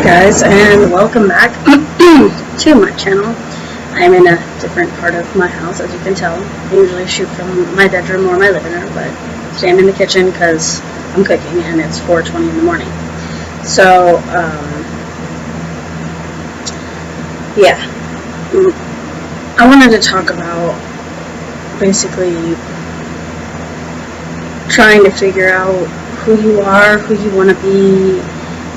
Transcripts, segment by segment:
guys, and welcome back to my channel. I'm in a different part of my house, as you can tell. I usually shoot from my bedroom or my living room, but today I'm in the kitchen because I'm cooking and it's 4:20 in the morning. So, yeah. I wanted to talk about basically trying to figure out who you are, who you want to be,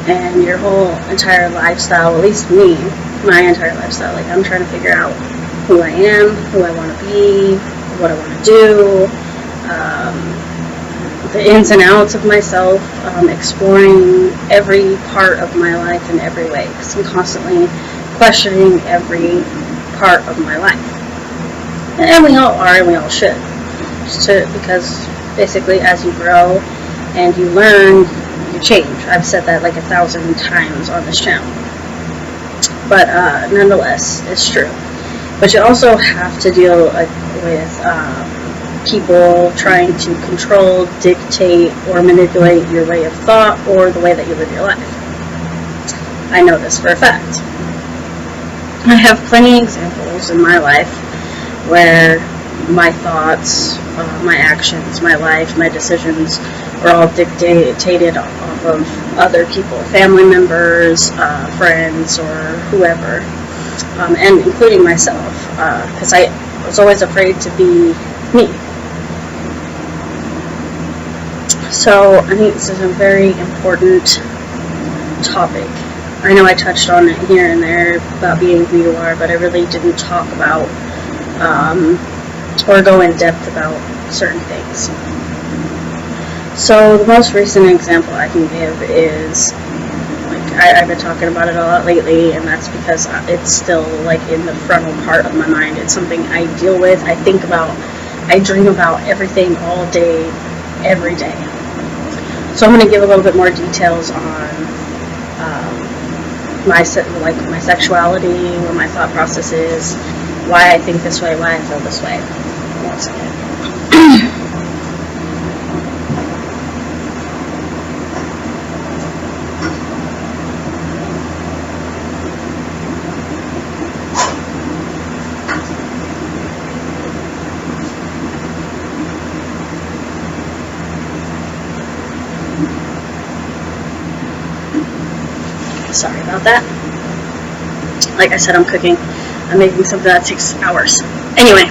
and your whole entire lifestyle, at least me, my entire lifestyle. Like, I'm trying to figure out who I am, who I want to be, what I want to do, the ins and outs of myself, exploring every part of my life in every way, because I'm constantly questioning every part of my life. And we all are, and we all should. Because basically, as you grow and you learn, you change. I've said that like 1,000 times on this channel. But nonetheless, it's true. But you also have to deal with people trying to control, dictate, or manipulate your way of thought or the way that you live your life. I know this for a fact. I have plenty of examples in my life where my thoughts, my actions, my life, my decisions are all dictated off of other people, family members, friends, or whoever, and including myself, because I was always afraid to be me. So I think this is a very important topic. I know I touched on it here and there about being who you are, but I really didn't talk about or go in depth about certain things. So the most recent example I can give is, like, I've been talking about it a lot lately, and that's because it's still like in the frontal part of my mind. It's something I deal with, I think about, I dream about everything all day, every day. So I'm going to give a little bit more details on my sexuality, what my thought process is, why I think this way, why I feel this way. One second. Sorry about that. Like I said, I'm cooking. I'm making something that takes hours. Anyway,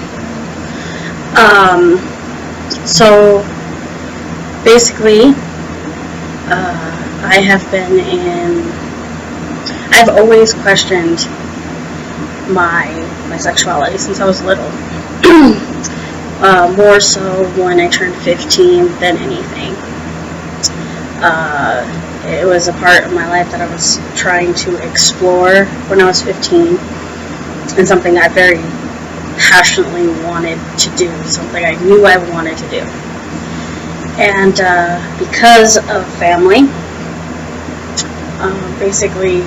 so basically, I've always questioned my sexuality since I was little. More so when I turned 15 than anything. It was a part of my life that I was trying to explore when I was 15, and something I very passionately wanted to do, something I knew I wanted to do. And because of family, basically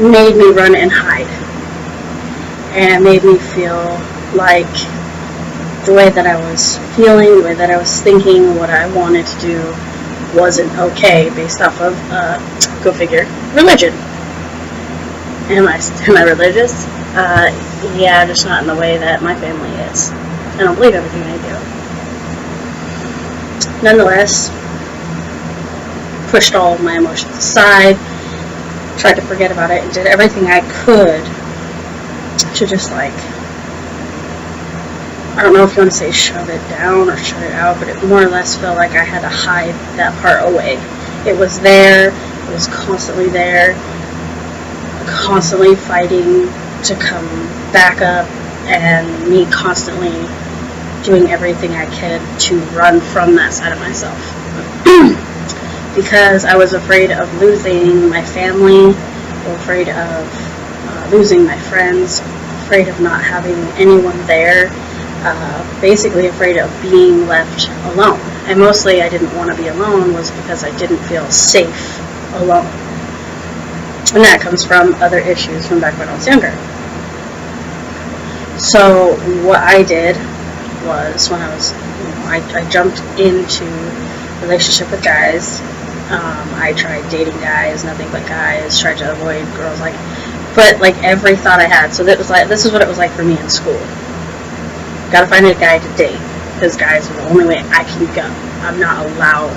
made me run and hide, and made me feel like the way that I was feeling, the way that I was thinking, what I wanted to do wasn't okay based off of, go figure, religion. Am I religious? Yeah, just not in the way that my family is. I don't believe everything they do. Nonetheless, pushed all of my emotions aside, tried to forget about it, and did everything I could to just, like, I don't know if you want to say shove it down or shut it out, but it more or less felt like I had to hide that part away. It was there, it was constantly there, constantly fighting to come back up, and me constantly doing everything I could to run from that side of myself. Because I was afraid of losing my family, afraid of losing my friends, afraid of not having anyone there. Basically afraid of being left alone. And mostly I didn't want to be alone was because I didn't feel safe alone. And that comes from other issues from back when I was younger. So what I did was, when I was, I jumped into a relationship with guys I tried dating guys, nothing but guys, tried to avoid girls, but every thought I had. So this is what it was like for me in school. Gotta find a guy to date, because guys are the only way I can go. I'm not allowed,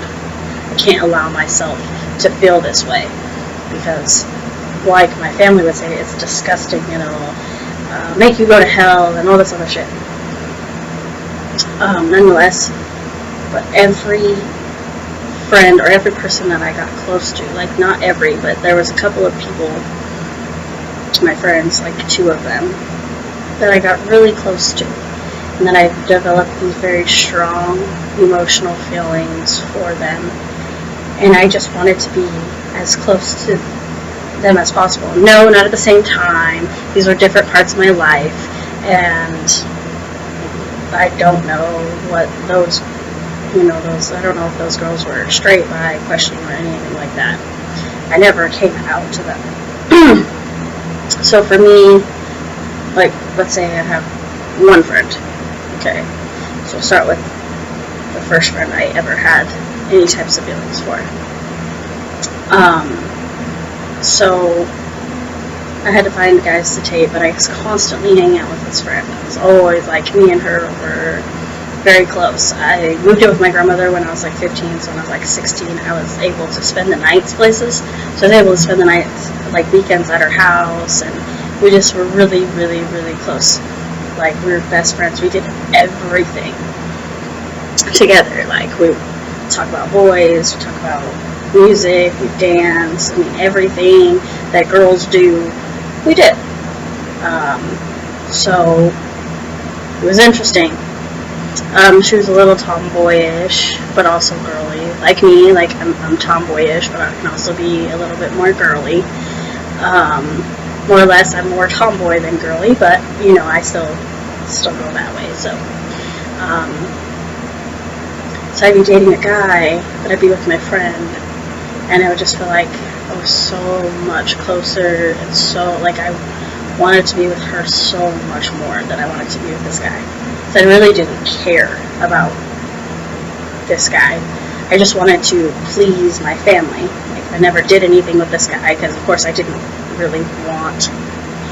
I can't allow myself to feel this way, because like my family would say, it's disgusting, make you go to hell and all this other shit. Nonetheless, but every friend or every person that I got close to, not every, but there was a couple of people, my friends, 2 of them, that I got really close to, and then I developed these very strong emotional feelings for them, and I just wanted to be as close to them as possible. No, not at the same time. These were different parts of my life, and I don't know what those, I don't know if those girls were straight, bi, questioning, or anything like that. I never came out to them. So for me, let's say I have one friend. Okay, so I'll start with the first friend I ever had any types of feelings for. So I had to find guys to date, but I was constantly hanging out with this friend. It was always me and her were very close. I moved in with my grandmother when I was 15, so when I was 16, I was able to spend the nights places. So I was able to spend the nights, weekends at her house, and we just were really, really, really close. We were best friends. We did everything together. We talk about boys, we talk about music, we dance, everything that girls do, we did. So it was interesting. She was a little tomboyish, but also girly, like me. I'm tomboyish, but I can also be a little bit more girly. More or less, I'm more tomboy than girly, but I still go that way. So I'd be dating a guy, but I'd be with my friend, and I would just feel like I was so much closer, and so I wanted to be with her so much more than I wanted to be with this guy. So I really didn't care about this guy. I just wanted to please my family. I never did anything with this guy, because of course I didn't really want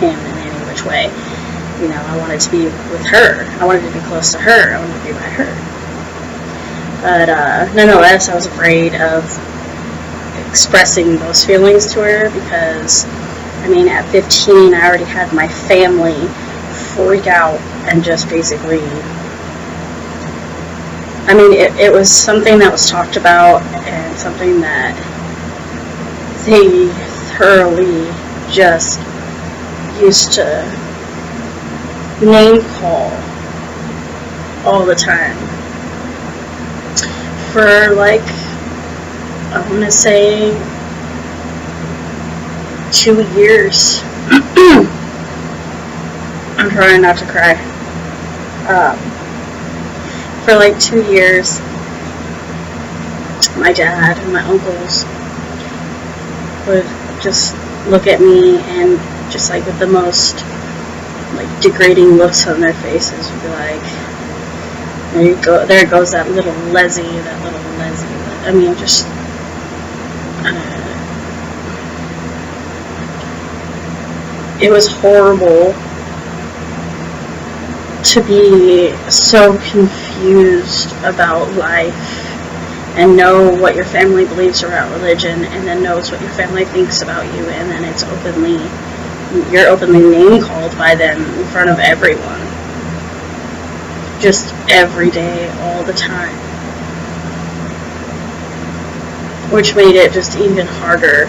him in any which way. I wanted to be with her. I wanted to be close to her. I wanted to be by her. But nonetheless, I was afraid of expressing those feelings to her, because at 15 I already had my family freak out and just basically, it was something that was talked about, and something that they thoroughly just used to name call all the time for I want to say 2 years. I'm trying not to cry. For 2 years, my dad and my uncles would just look at me and just with the most degrading looks on their faces, would be there goes that little Leslie, just it was horrible to be so confused about life and know what your family believes about religion, and then knows what your family thinks about you, and then you're openly name called by them in front of everyone, just every day, all the time, which made it just even harder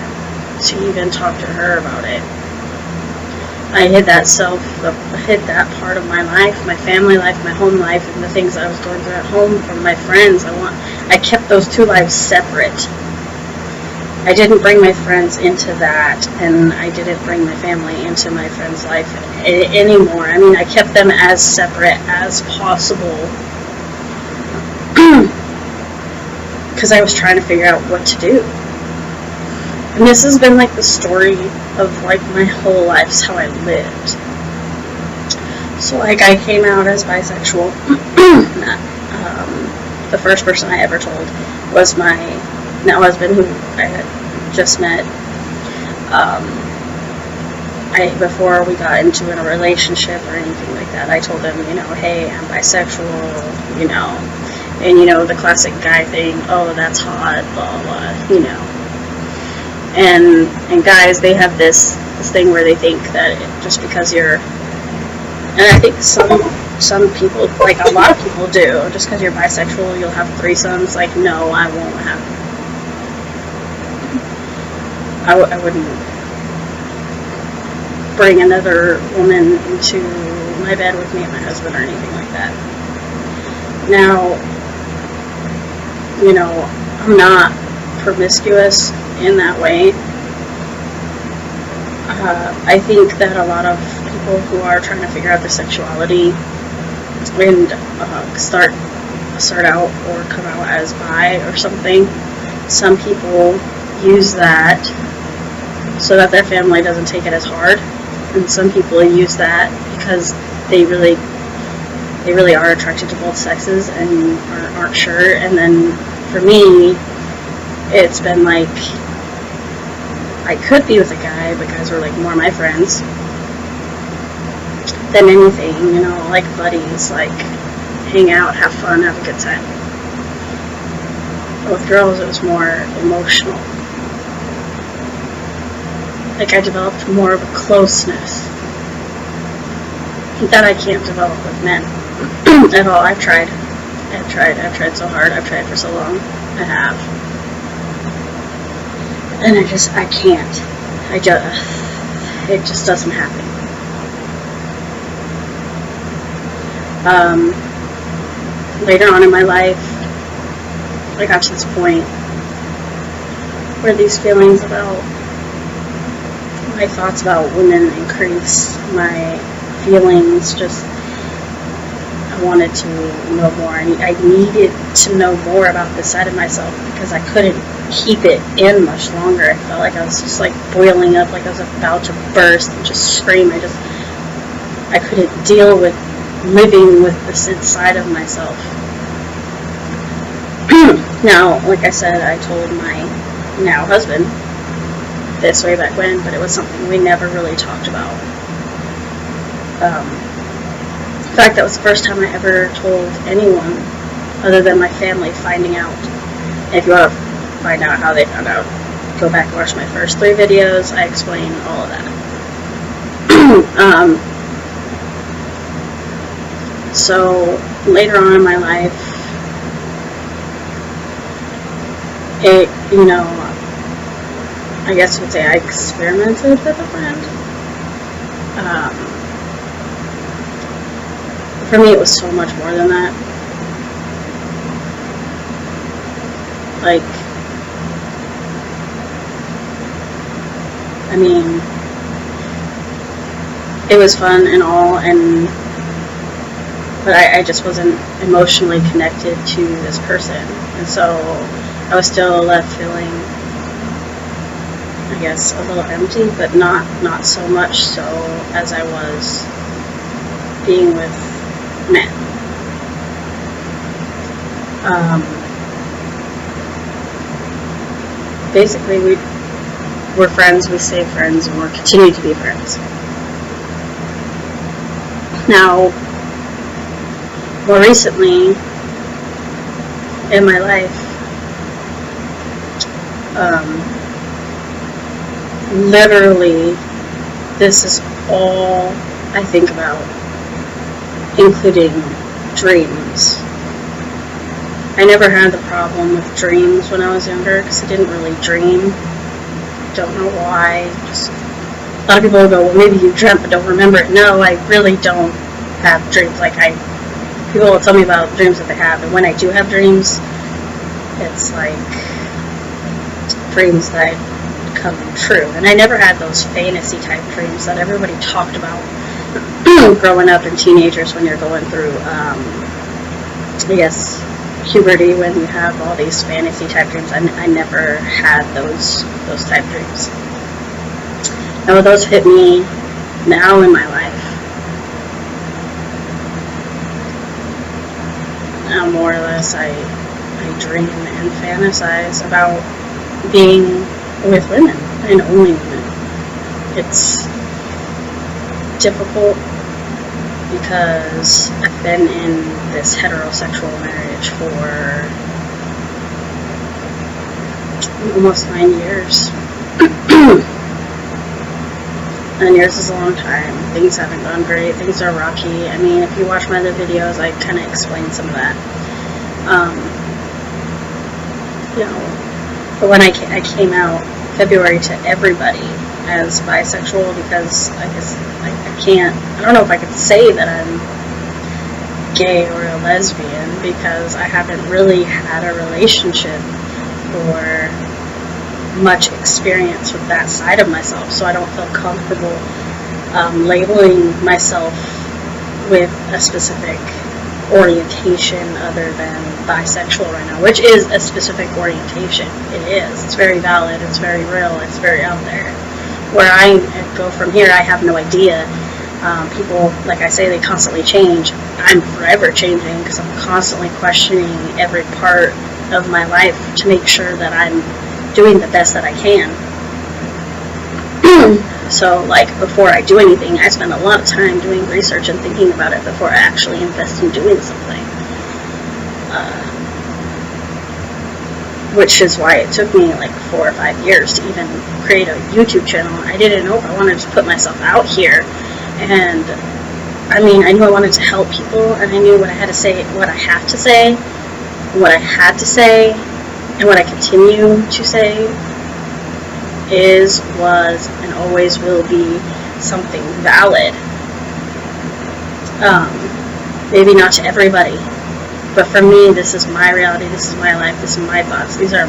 to even talk to her about it. I hid that part of my life, my family life, my home life, and the things that I was going through at home from my friends. I kept those 2 lives separate. I didn't bring my friends into that, and I didn't bring my family into my friend's life anymore. I kept them as separate as possible, because I was trying to figure out what to do. And this has been the story of my whole life, is how I lived. So I came out as bisexual. The first person I ever told was my now husband, who I had just met, before we got into a relationship or anything like that, I told him, hey, I'm bisexual, and the classic guy thing, oh, that's hot, blah blah, and guys, they have this thing where they think that just because you're, and I think some people, like a lot of people do, just because you're bisexual, you'll have threesomes. Like, no, I won't have. I wouldn't bring another woman into my bed with me and my husband or anything like that. Now, I'm not promiscuous in that way. I think that a lot of people who are trying to figure out their sexuality and start out or come out as bi or something, some people use that so that their family doesn't take it as hard, and some people use that because they really are attracted to both sexes and aren't sure. And then for me, it's been like, I could be with a guy, but guys were like more my friends than anything, like buddies, like hang out, have fun, have a good time. But with girls, it was more emotional. Like, I developed more of a closeness that I can't develop with men at all. I've tried so hard. I've tried for so long. I have. And I can't. It just doesn't happen. Later on in my life, I got to this point where these feelings about my thoughts about women increase. My feelings just, I wanted to know more. I needed to know more about this side of myself because I couldn't keep it in much longer. I felt like I was just like boiling up, like I was about to burst and just scream. I couldn't deal with living with this inside of myself. Now, like I said, I told my now husband this way back when, but it was something we never really talked about. In fact, that was the first time I ever told anyone other than my family finding out. And if you want to find out how they found out, go back and watch my first 3 videos. I explain all of that. So later on in my life, I guess you would say I experimented with a friend. For me, it was so much more than that. Like, I mean, it was fun and all, but I just wasn't emotionally connected to this person, and so I was still left feeling, I guess, a little empty, but not so much so as I was being with men. Basically, we're friends, we stay friends, and we'll continue to be friends. Now, more recently in my life, literally, this is all I think about, including dreams. I never had the problem with dreams when I was younger because I didn't really dream. Don't know why. Just a lot of people will go, well, maybe you dreamt but don't remember it. No, I really don't have dreams. People will tell me about dreams that they have, and when I do have dreams, it's like dreams that come true. And I never had those fantasy type dreams that everybody talked about growing up and teenagers when you're going through, I guess, puberty, when you have all these fantasy type dreams. I never had those type dreams. Now those hit me now in my life. Now more or less I dream and fantasize about being with women and only women. It's difficult because I've been in this heterosexual marriage for almost 9 years. 9 years is a long time. Things haven't gone great. Things are rocky. I mean, if you watch my other videos, I kind of explain some of that. But when I came out February to everybody as bisexual, because I guess I don't know if I could say that I'm gay or a lesbian, because I haven't really had a relationship or much experience with that side of myself, so I don't feel comfortable labeling myself with a specific orientation other than bisexual right now, which is a specific orientation. It is. It's very valid. It's very real. It's very out there. Where I go from here, I have no idea. People, like I say, they constantly change. I'm forever changing because I'm constantly questioning every part of my life to make sure that I'm doing the best that I can. So, like, before I do anything, I spend a lot of time doing research and thinking about it before I actually invest in doing something. Which is why it took me like 4 or 5 years to even create a YouTube channel. I didn't know if I wanted to put myself out here. And, I mean, I knew I wanted to help people, and I knew what I had to say, what I have to say, what I had to say, and what I continue to say is, was, and always will be something valid. Maybe not to everybody, but for me, this is my reality, this is my life, this is my thoughts, these are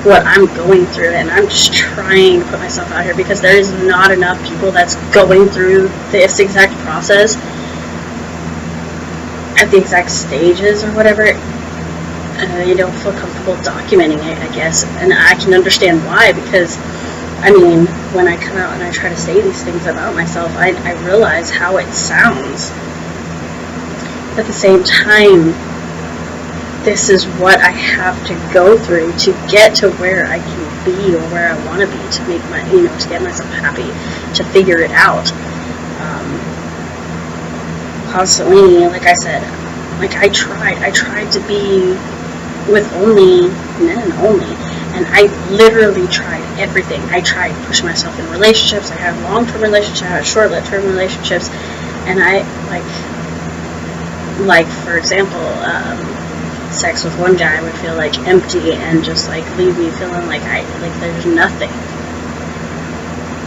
what I'm going through, and I'm just trying to put myself out here because there is not enough people that's going through this exact process at the exact stages or whatever. You don't feel comfortable documenting it, I guess, and I can understand why, because I mean, when I come out and I try to say these things about myself, I realize how it sounds. At the same time, this is what I have to go through to get to where I can be or where I want to be, to make my, to get myself happy, to figure it out. Constantly, like I said, like I tried to be with only men only, and I literally tried everything. I tried to push myself in relationships. I had long-term relationships, I had short-term relationships, and I like for example, sex with one guy would feel like empty and just like leave me feeling like there's nothing.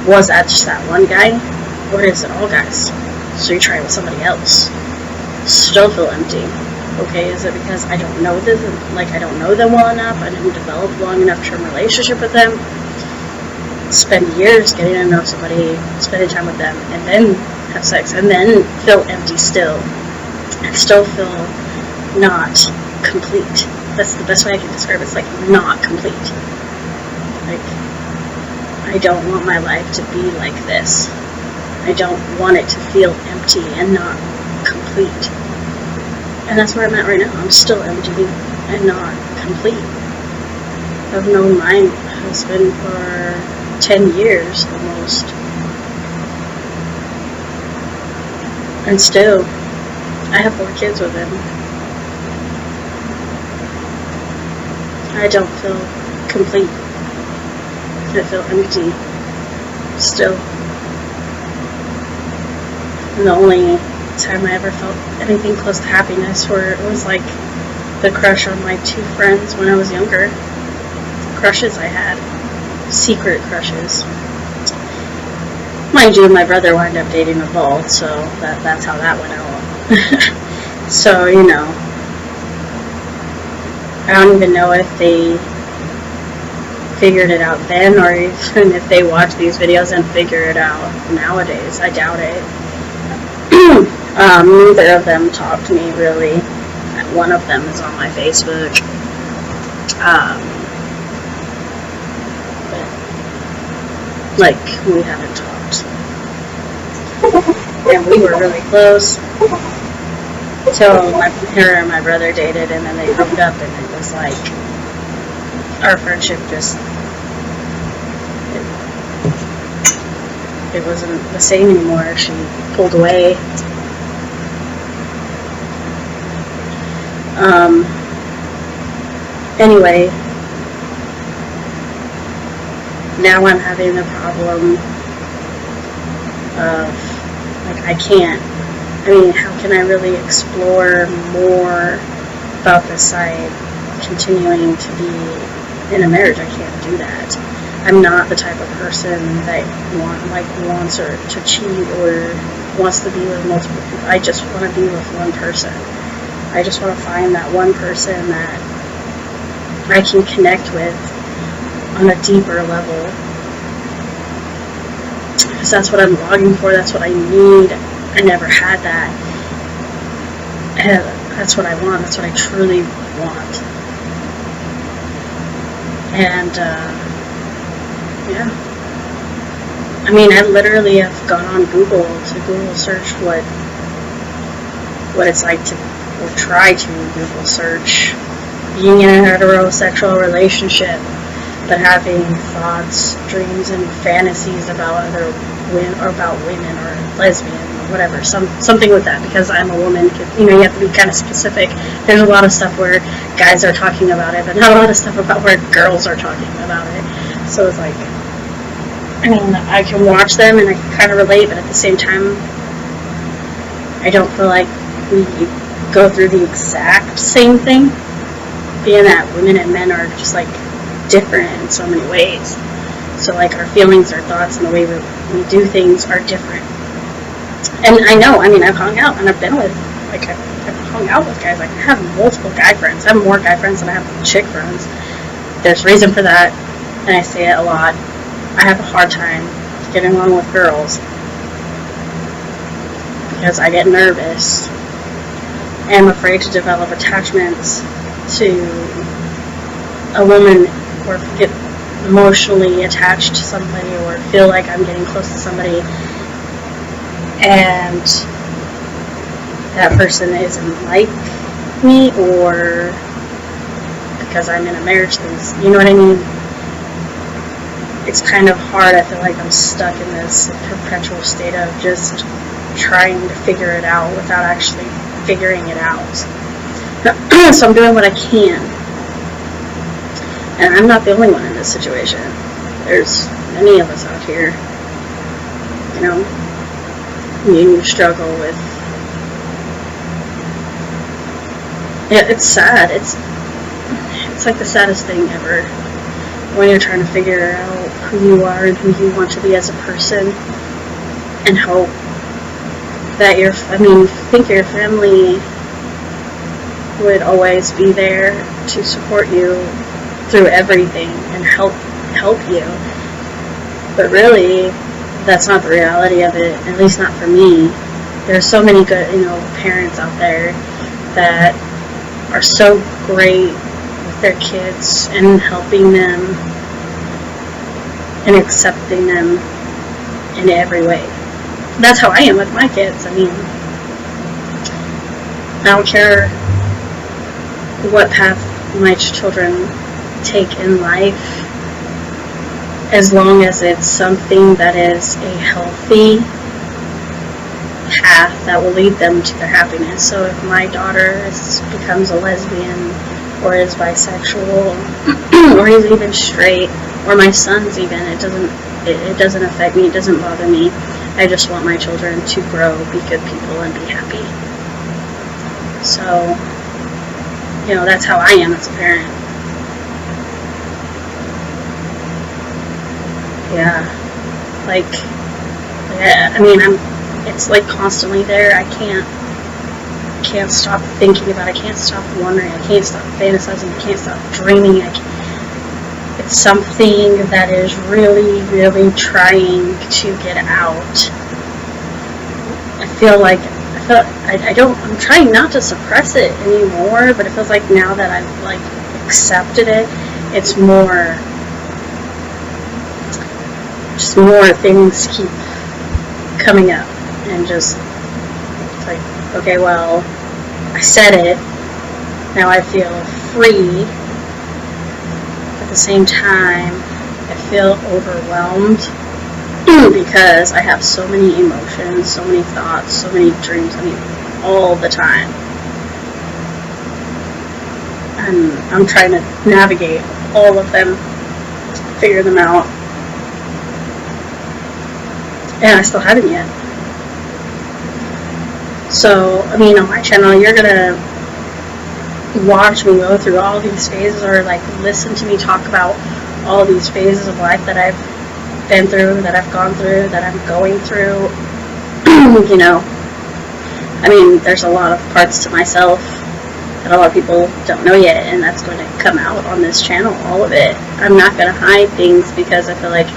Was that just that one guy, or is it all guys? So you try with somebody else, still feel empty. Okay, is it because I don't know them, I don't know them well enough, I didn't develop long enough term relationship with them, spend years getting to know somebody, spending time with them, and then have sex, and then feel empty still, and still feel not complete. That's the best way I can describe it. It's like not complete. Like, I don't want my life to be like this. I don't want it to feel empty and not complete. And that's where I'm at right now. I'm still empty and not complete. I've known my husband for 10 years almost. And still, I have 4 kids with him. I don't feel complete. I feel empty still. And the only time I ever felt anything close to happiness was like the crush on my 2 friends when I was younger. Crushes I had. Secret crushes. Mind you, my brother wound up dating a Vault, so that's how that went out. So, I don't even know if they figured it out then, or even if they watch these videos and figure it out nowadays. I doubt it. Neither of them talk to me, really. One of them is on my Facebook. But, we haven't talked. And we were really close. Till her and my brother dated, and then they broke up, and it was like our friendship just it wasn't the same anymore. She pulled away. Anyway, now I'm having the problem of, like, how can I really explore more about this side, continuing to be in a marriage? I can't do that. I'm not the type of person that wants to cheat or wants to be with multiple people. I just want to be with one person. I just want to find that one person that I can connect with on a deeper level. Because that's what I'm longing for. That's what I need. I never had that. And that's what I want. That's what I truly want. And, yeah. I mean, I literally have gone on Google to Google search what it's like to, or try to Google search being in a heterosexual relationship, but having thoughts, dreams, and fantasies about other women, or about women, or lesbian, or whatever, something with that, because I'm a woman. You have to be kind of specific. There's a lot of stuff where guys are talking about it, but not a lot of stuff about where girls are talking about it. So it's like, I mean, I can watch them and I can kind of relate, but at the same time, I don't feel like we go through the exact same thing, being that women and men are just, like, different in so many ways. So, like, our feelings, our thoughts, and the way we do things are different. And I know, I mean, I've hung out, and I've been with, like, I've hung out with guys. Like, I have multiple guy friends. I have more guy friends than I have chick friends. There's reason for that, and I say it a lot. I have a hard time getting along with girls because I get nervous and I'm afraid to develop attachments to a woman, or get emotionally attached to somebody, or feel like I'm getting close to somebody and that person isn't like me, or because I'm in a marriage thing. You know what I mean? It's kind of hard. I feel like I'm stuck in this perpetual state of just trying to figure it out without actually figuring it out. So I'm doing what I can. And I'm not the only one in this situation. There's many of us out here. You struggle with... Yeah, it's sad. It's like the saddest thing ever. When you're trying to figure out who you are and who you want to be as a person, and hope that think your family would always be there to support you through everything and help you. But really, that's not the reality of it, at least not for me. There's so many good, parents out there that are so great with their kids and helping them and accepting them in every way. That's how I am with my kids. I mean, I don't care what path my children take in life, as long as it's something that is a healthy path that will lead them to their happiness. So if my daughter becomes a lesbian, or is bisexual, or is even straight, or my son's even, it doesn't affect me, it doesn't bother me. I just want my children to grow, be good people, and be happy. So, that's how I am as a parent. Yeah, it's like constantly there. I can't stop thinking about it. I can't stop wondering. I can't stop fantasizing. I can't stop dreaming. It's something that is really, really trying to get out. I'm trying not to suppress it anymore, but it feels like now that I've, accepted it, it's more things keep coming up, and just, it's like, okay, well, I said it. Now I feel free. At the same time, I feel overwhelmed because I have so many emotions, so many thoughts, so many dreams, all the time. And I'm trying to navigate all of them, figure them out. And I still haven't yet. So, on my channel, you're gonna watch me go through all these phases, or like listen to me talk about all these phases of life that I've been through, that I've gone through, that I'm going through. There's a lot of parts to myself that a lot of people don't know yet, and that's going to come out on this channel, all of it. I'm not going to hide things because I feel like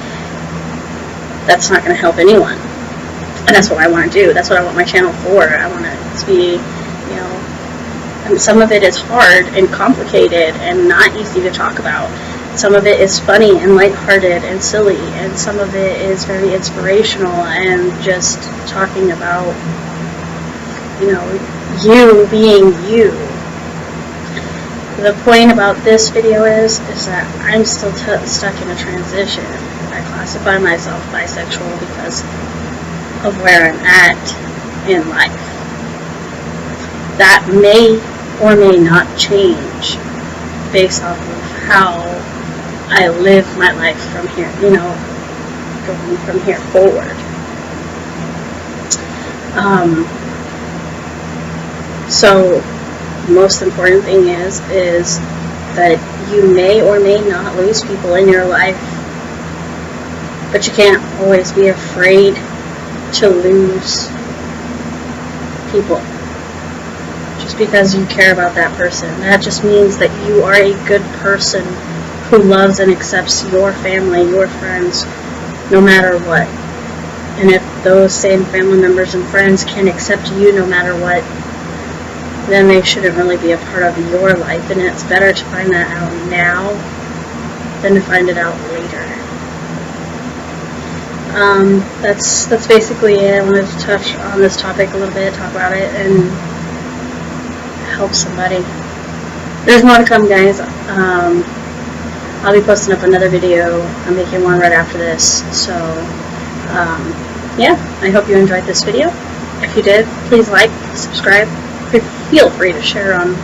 that's not going to help anyone. And that's what I want to do. That's what I want my channel for. I want it to be, some of it is hard and complicated and not easy to talk about. Some of it is funny and lighthearted and silly, and some of it is very inspirational and just talking about, you being you. The point about this video is that I'm still stuck in a transition. I classify myself bisexual because of where I'm at in life. That may or may not change based off of how I live my life from here, going from here forward. So, most important thing is that you may or may not lose people in your life, but you can't always be afraid to lose people just because you care about that person. That just means that you are a good person who loves and accepts your family, your friends, no matter what. And if those same family members and friends can accept you no matter what, then they shouldn't really be a part of your life, and it's better to find that out now than to find it out later. That's basically it. I wanted to touch on this topic a little bit, talk about it, and help somebody. There's more to come, guys. I'll be posting up another video. I'm making one right after this. So, yeah, I hope you enjoyed this video. If you did, please like, subscribe. Feel free to share on,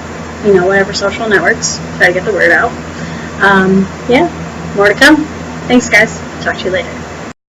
whatever social networks. Try to get the word out. Yeah, more to come. Thanks, guys. Talk to you later.